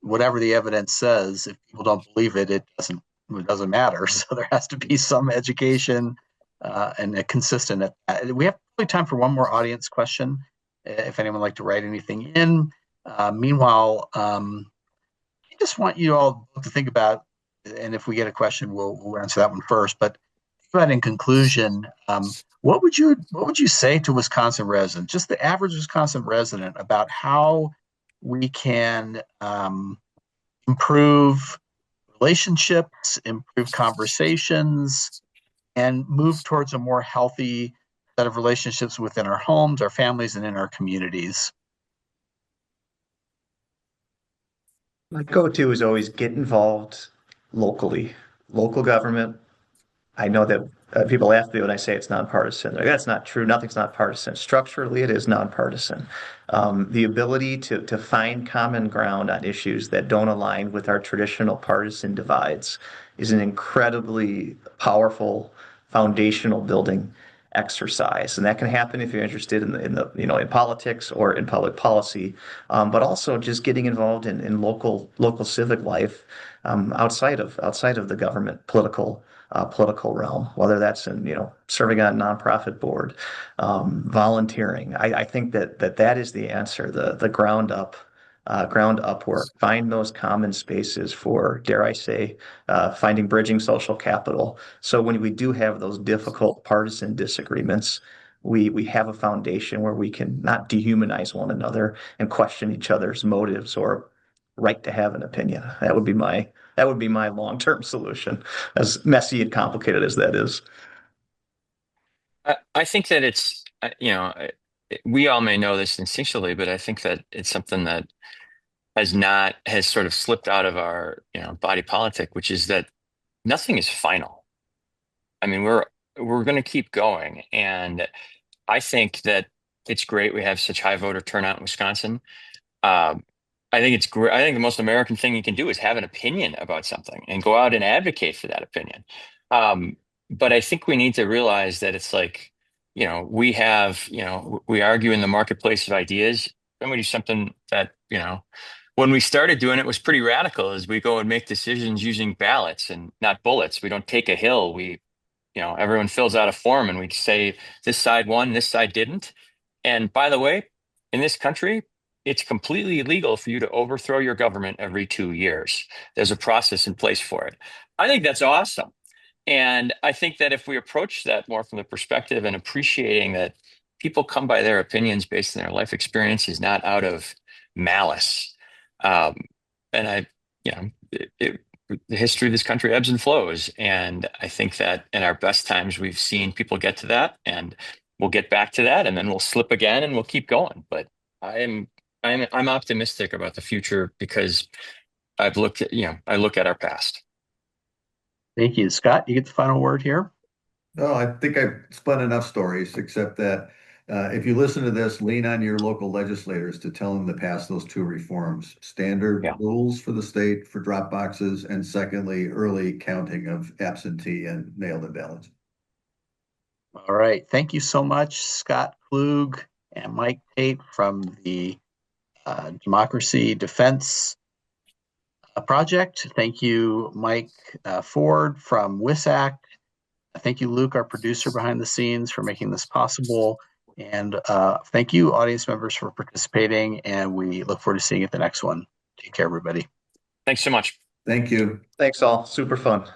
whatever the evidence says, if people don't believe it, it doesn't matter. So there has to be some education and a consistent at that. We have probably time for one more audience question, if anyone would like to write anything in. Meanwhile, I just want you all to think about, and if we get a question, we'll answer that one first. But in conclusion, what would you say to Wisconsin residents, just the average Wisconsin resident, about how we can improve relationships, improve conversations, and move towards a more healthy set of relationships within our homes, our families, and in our communities? My go-to is always get involved locally, local government. I know that people laugh at me when I say it's nonpartisan. Like, that's not true. Nothing's nonpartisan. Structurally, it is nonpartisan. The ability to find common ground on issues that don't align with our traditional partisan divides is an incredibly powerful foundational building exercise, and that can happen if you're interested in politics or in public policy, but also just getting involved in local civic life outside of the government political realm, whether that's in serving on a nonprofit board, volunteering. I think that is the answer. The ground up work. Find those common spaces for, dare I say, finding bridging social capital. So when we do have those difficult partisan disagreements, we have a foundation where we can not dehumanize one another and question each other's motives or right to have an opinion. That would be my long-term solution, as messy and complicated as that is. I think that we all may know this instinctually, but I think that it's something that has sort of slipped out of our body politic, which is that nothing is final. I mean, we're going to keep going, and I think that it's great we have such high voter turnout in Wisconsin. I think it's great. I think the most American thing you can do is have an opinion about something and go out and advocate for that opinion. But I think we need to realize that it's like, we argue in the marketplace of ideas. Then we do something that, when we started doing it was pretty radical, as we go and make decisions using ballots and not bullets. We don't take a hill. Everyone fills out a form and we say this side won, this side didn't. And by the way, in this country, it's completely illegal for you to overthrow your government every 2 years. There's a process in place for it. I think that's awesome. And I think that if we approach that more from the perspective and appreciating that people come by their opinions based on their life experiences, not out of malice. And the history of this country ebbs and flows. And I think that in our best times, we've seen people get to that, and we'll get back to that, and then we'll slip again and we'll keep going. But I'm optimistic about the future because I look at our past. Thank you. Scott, you get the final word here. No, I think I've spun enough stories, except that if you listen to this, lean on your local legislators to tell them to pass those two reforms: standard Yeah. rules for the state for drop boxes, and secondly, early counting of absentee and mail-in ballots. All right. Thank you so much, Scott Klug and Mike Tate from the Democracy Defense Project. Thank you, Mike Ford from WisAct. Thank you, Luke, our producer behind the scenes, for making this possible. And thank you, audience members, for participating. And we look forward to seeing you at the next one. Take care, everybody. Thanks so much. Thank you. Thanks all. Super fun.